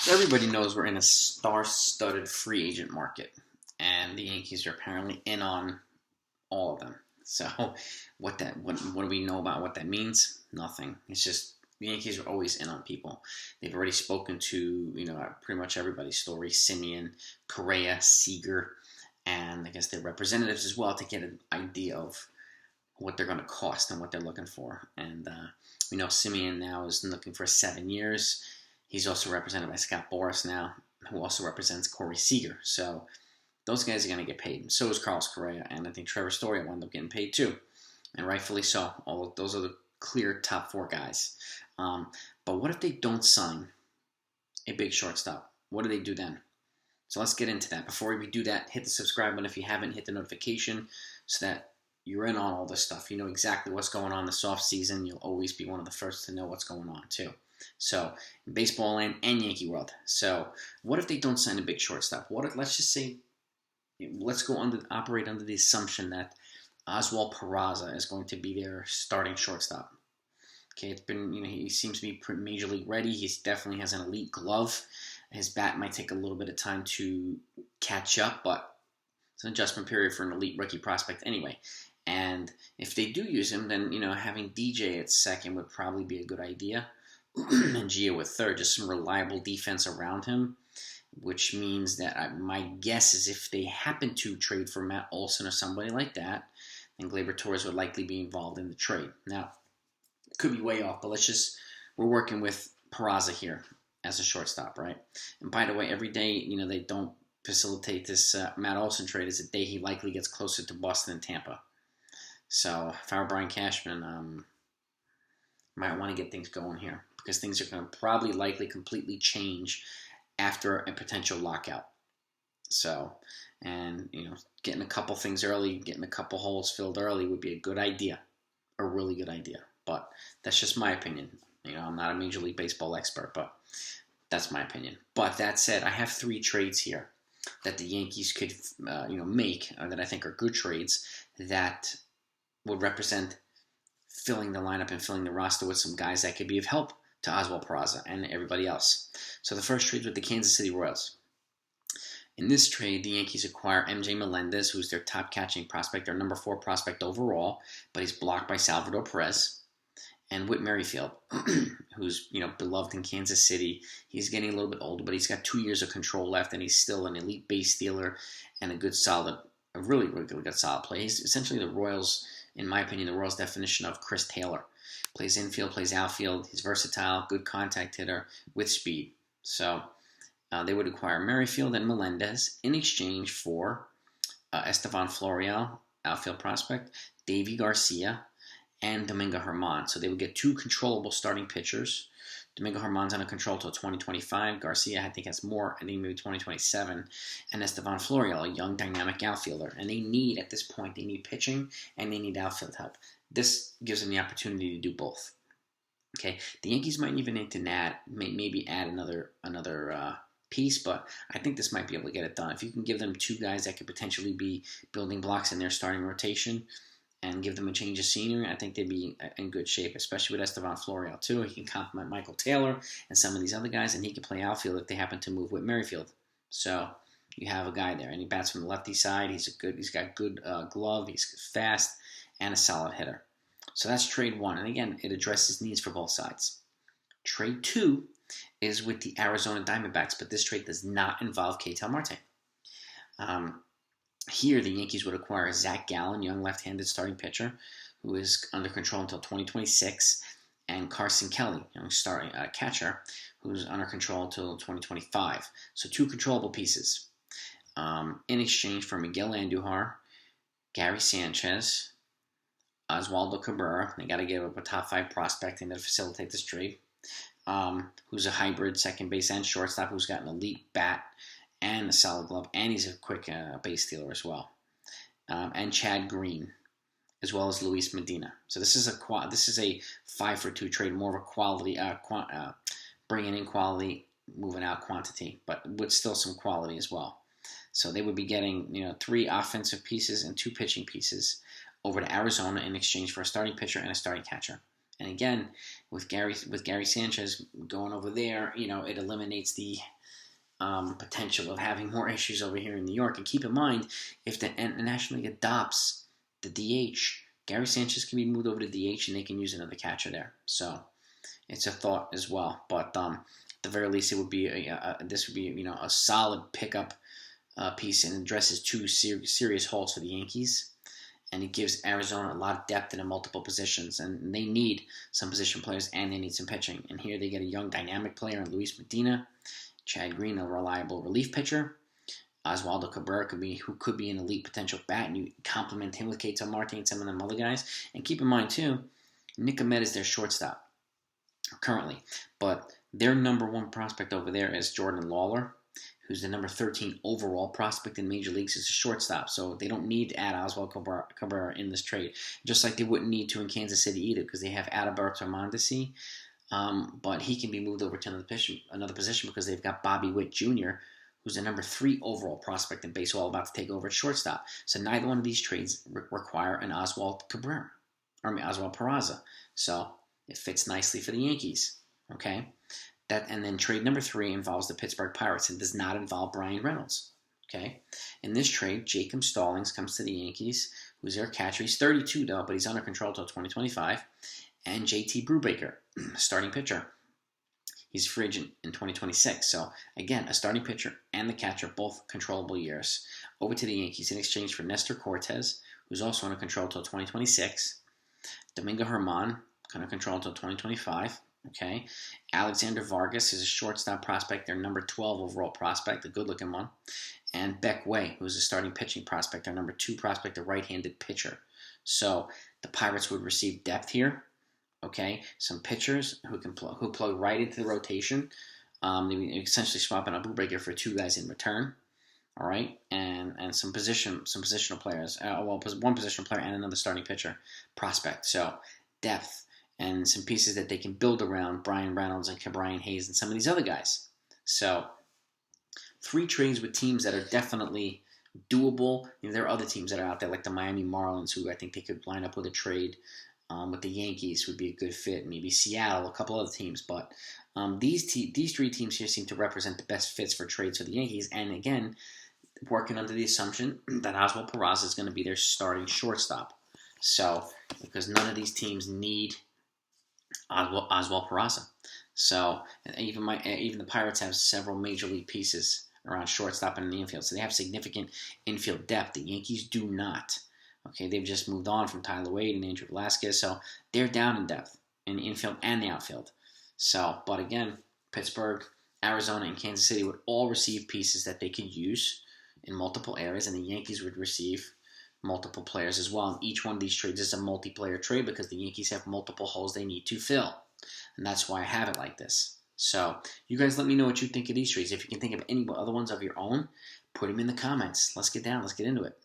Everybody knows we're in a star-studded free agent market, and the Yankees are apparently in on all of them. So, what do we know about what that means? Nothing. It's just the Yankees are always in on people. They've already spoken to pretty much everybody's story: Simeon, Correa, Seager, and I guess their representatives as well to get an idea of what they're going to cost and what they're looking for. And we know Simeon now is looking for 7 years. He's also represented by Scott Boras now, who also represents Corey Seager. So those guys are going to get paid. So is Carlos Correa, and I think Trevor Story will end up getting paid too, and rightfully so. All of those are the clear top 4 guys. But what if they don't sign a big shortstop? What do they do then? So let's get into that. Before we do that, hit the subscribe button if you haven't. Hit the notification so that you're in on all this stuff. You know exactly what's going on this offseason. You'll always be one of the first to know what's going on too. So, in baseball land and Yankee world. So, what if they don't sign a big shortstop? Let's just say, let's operate under the assumption that Oswald Peraza is going to be their starting shortstop. Okay, it's been, he seems to be major league ready. He definitely has an elite glove. His bat might take a little bit of time to catch up, but it's an adjustment period for an elite rookie prospect anyway. And if they do use him, then, having DJ at second would probably be a good idea. And Gio at third, just some reliable defense around him, which means that my guess is if they happen to trade for Matt Olson or somebody like that, then Gleyber Torres would likely be involved in the trade. Now, it could be way off, but we're working with Peraza here as a shortstop, right? And by the way, every day, they don't facilitate this Matt Olson trade is the day he likely gets closer to Boston and Tampa. So if I were Brian Cashman, might want to get things going here because things are going to likely completely change after a potential lockout. So, and getting a couple things early, getting a couple holes filled early would be a good idea, a really good idea. But that's just my opinion. I'm not a Major League Baseball expert, but that's my opinion. But that said, I have 3 trades here that the Yankees could, make that I think are good trades that would represent filling the lineup and filling the roster with some guys that could be of help to Oswald Peraza and everybody else. So the first trade with the Kansas City Royals. In this trade, the Yankees acquire MJ Melendez, who's their top catching prospect, their number 4 prospect overall, but he's blocked by Salvador Perez. And Whit Merrifield, who's beloved in Kansas City. He's getting a little bit older, but he's got 2 years of control left, and he's still an elite base stealer and a really, really good solid play. He's essentially the Royals, in my opinion, the Royals' definition of Chris Taylor. Plays infield, plays outfield. He's versatile, good contact hitter with speed. So they would acquire Merrifield and Melendez in exchange for Estevan Florial, outfield prospect, Davy Garcia, and Domingo Germán. So they would get 2 controllable starting pitchers. Domingo Germán's under control till 2025. Garcia, I think, has more. I think maybe 2027. And Estevan Florial, a young, dynamic outfielder. And at this point, they need pitching and they need outfield help. This gives them the opportunity to do both. Okay, the Yankees might even need to maybe add another piece, but I think this might be able to get it done. If you can give them 2 guys that could potentially be building blocks in their starting rotation, and give them a change of scenery, I think they'd be in good shape, especially with Estevan Florial, too. He can complement Michael Taylor and some of these other guys, and he can play outfield if they happen to move with Merrifield. So you have a guy there, and he bats from the lefty side. He's got good glove. He's fast and a solid hitter. So that's trade 1, and again, it addresses needs for both sides. Trade 2 is with the Arizona Diamondbacks, but this trade does not involve Ketel Marte. Here, the Yankees would acquire Zach Gallen, young left-handed starting pitcher, who is under control until 2026, and Carson Kelly, young starting catcher, who's under control until 2025. So 2 controllable pieces. In exchange for Miguel Andujar, Gary Sanchez, Oswaldo Cabrera. They got to give up a top 5 prospect in order to facilitate this trade. Who's a hybrid second base and shortstop, who's got an elite bat and a solid glove, and he's a quick base stealer as well. And Chad Green, as well as Luis Medina. So this is a 5-for-2 trade, more of a quality, bringing in quality, moving out quantity, but with still some quality as well. So they would be getting 3 offensive pieces and 2 pitching pieces over to Arizona in exchange for a starting pitcher and a starting catcher. And again, with Gary Sanchez going over there, it eliminates the potential of having more issues over here in New York. And keep in mind, if the National League adopts the DH, Gary Sanchez can be moved over to DH, and they can use another catcher there. So it's a thought as well. But at the very least, it would be this would be a solid pickup piece, and addresses two serious holes for the Yankees. And it gives Arizona a lot of depth in multiple positions, and they need some position players, and they need some pitching. And here they get a young, dynamic player in Luis Medina, Chad Green, a reliable relief pitcher, Oswaldo Cabrera who could be an elite potential bat, and you complement him with Ketel Marte and some of them other guys. And keep in mind too, Nick Ahmed is their shortstop currently, but their number one prospect over there is Jordan Lawler, who's the number 13 overall prospect in Major Leagues as a shortstop. So they don't need to add Oswaldo Cabrera in this trade, just like they wouldn't need to in Kansas City either, because they have Adalberto Mondesi. But he can be moved over to another position because they've got Bobby Witt Jr., who's the number 3 overall prospect in baseball, about to take over at shortstop. So neither one of these trades require an Oswald Peraza. So it fits nicely for the Yankees. Okay, and then trade number 3 involves the Pittsburgh Pirates and does not involve Brian Reynolds. Okay, in this trade, Jacob Stallings comes to the Yankees, who's their catcher. He's 32 though, but he's under control until 2025. And JT Brubaker, starting pitcher. He's free agent in 2026. So, again, a starting pitcher and the catcher, both controllable years, over to the Yankees in exchange for Nestor Cortez, who's also under control until 2026. Domingo Germán, under control until 2025. Okay. Alexander Vargas is a shortstop prospect, their number 12 overall prospect, a good-looking one. And Beck Way, who's a starting pitching prospect, their number 2 prospect, a right-handed pitcher. So, the Pirates would receive depth here. Okay, some pitchers who plug right into the rotation. They essentially swapping out Brubaker for 2 guys in return. All right, and some positional players. One positional player and another starting pitcher prospect. So depth and some pieces that they can build around Brian Reynolds and Brian Hayes and some of these other guys. So 3 trades with teams that are definitely doable. There are other teams that are out there like the Miami Marlins, who I think they could line up with a trade. With the Yankees would be a good fit. Maybe Seattle, a couple other teams. But these 3 teams here seem to represent the best fits for trades for the Yankees. And again, working under the assumption that Oswald Peraza is going to be their starting shortstop. So, because none of these teams need Oswald Peraza. So, even the Pirates have several major league pieces around shortstop and in the infield. So they have significant infield depth. The Yankees do not. Okay, they've just moved on from Tyler Wade and Andrew Velasquez, so they're down in depth in the infield and the outfield. So, but again, Pittsburgh, Arizona, and Kansas City would all receive pieces that they could use in multiple areas, and the Yankees would receive multiple players as well. And each one of these trades is a multiplayer trade because the Yankees have multiple holes they need to fill. And that's why I have it like this. So, you guys let me know what you think of these trades. If you can think of any other ones of your own, put them in the comments. Let's get into it.